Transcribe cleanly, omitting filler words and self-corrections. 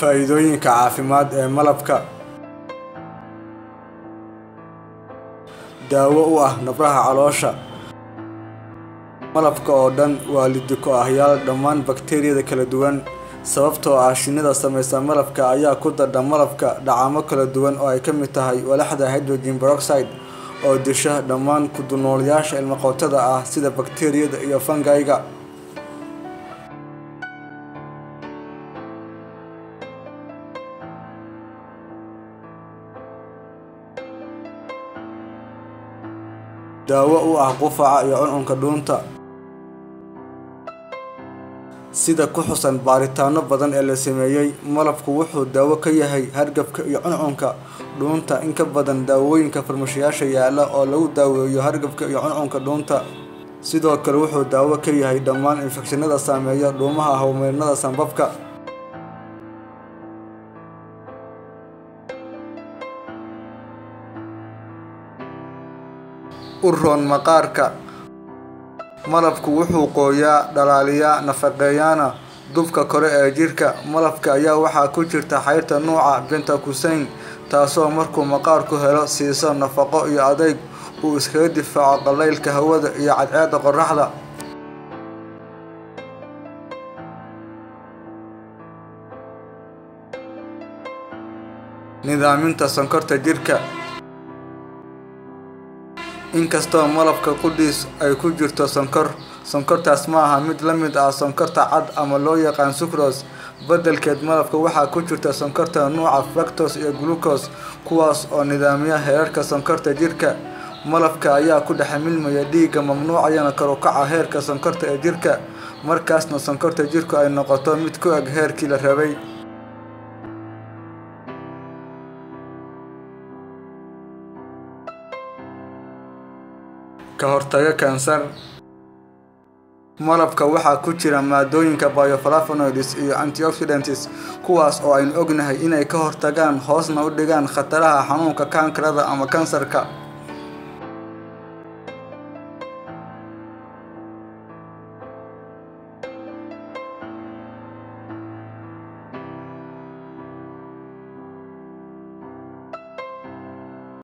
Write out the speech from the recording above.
faa'iidooyinka caafimaad ee malabka. Daawo u ah nabraha caloosha. Malabka oo dhan waa liddi ku ahyaal dhammaan bakteeriyada kala duwan, sababtoo ah shinnida samaysa malabka ayaa ku darda malabka dhacamo kala duwan oo ay ka mid tahay walaxda hydrogen peroxide oo disha dhammaan ku dulnoolayaasha ilmo-qootada ah sida bakteeriyada iyo fungi-ga. Daawo u ah qufaca iyo cuncunka dhuunta. Sida ku xusan baaritaano badan ee la sameeyay, malabku wuxuu daawo ka yahay hargabka iyo cuncunka dhuunta in ka badan daawooyinka farmashiyaasha yaala oo lagu daaweeyo hargabka iyo cuncunka dhuunta. Sidoo kale wuxuu daawo ka yahay dhammaan infekshanada saameeya dhuumaha hawlmareenada sanbabka. U roon maqaarka. Malabku wuxuu qooyaa, dhalaaliyaa, nafaqeeyaana dubka kore ee jirka. Malabka ayaa waxaa ku jirta xayrta nooca bentacousin, taasoo markuu maqaarku helo siiso nafaqo iyo adeyg uu iskaga difaaco qaleylka hawada iyo cadceedda qorraxda. Nidaaminta sonkorta jirka. Inkastoo malabka qudhiis ay ku jirto sonkor, sonkortaas ma aha mid la mid ah sonkorta cad ama loo yaqaan sucrose. Beddelkeed, malabka waxaa ku jirta sonkorta nooca fructose iyo glucose, kuwaas oo nidaamiya heerarka sonkorta jirka. Malabka ayaa ku dhex milmaya dhiigga, mamnuucayana kor u kaca heerka sonkorta ee jirka, markaasna sonkorta jirku ay noqoto mid ku eg heerkii la rabay. Ka hortagga kansar. Malabka waxaa ku jira maadooyinka bioflavonoids iyo antioxidants, kuwaas oo aynu ognahay inay ka hortagaan hoosna u dhigaan khataraha xanuunka kansarka ama kansarka.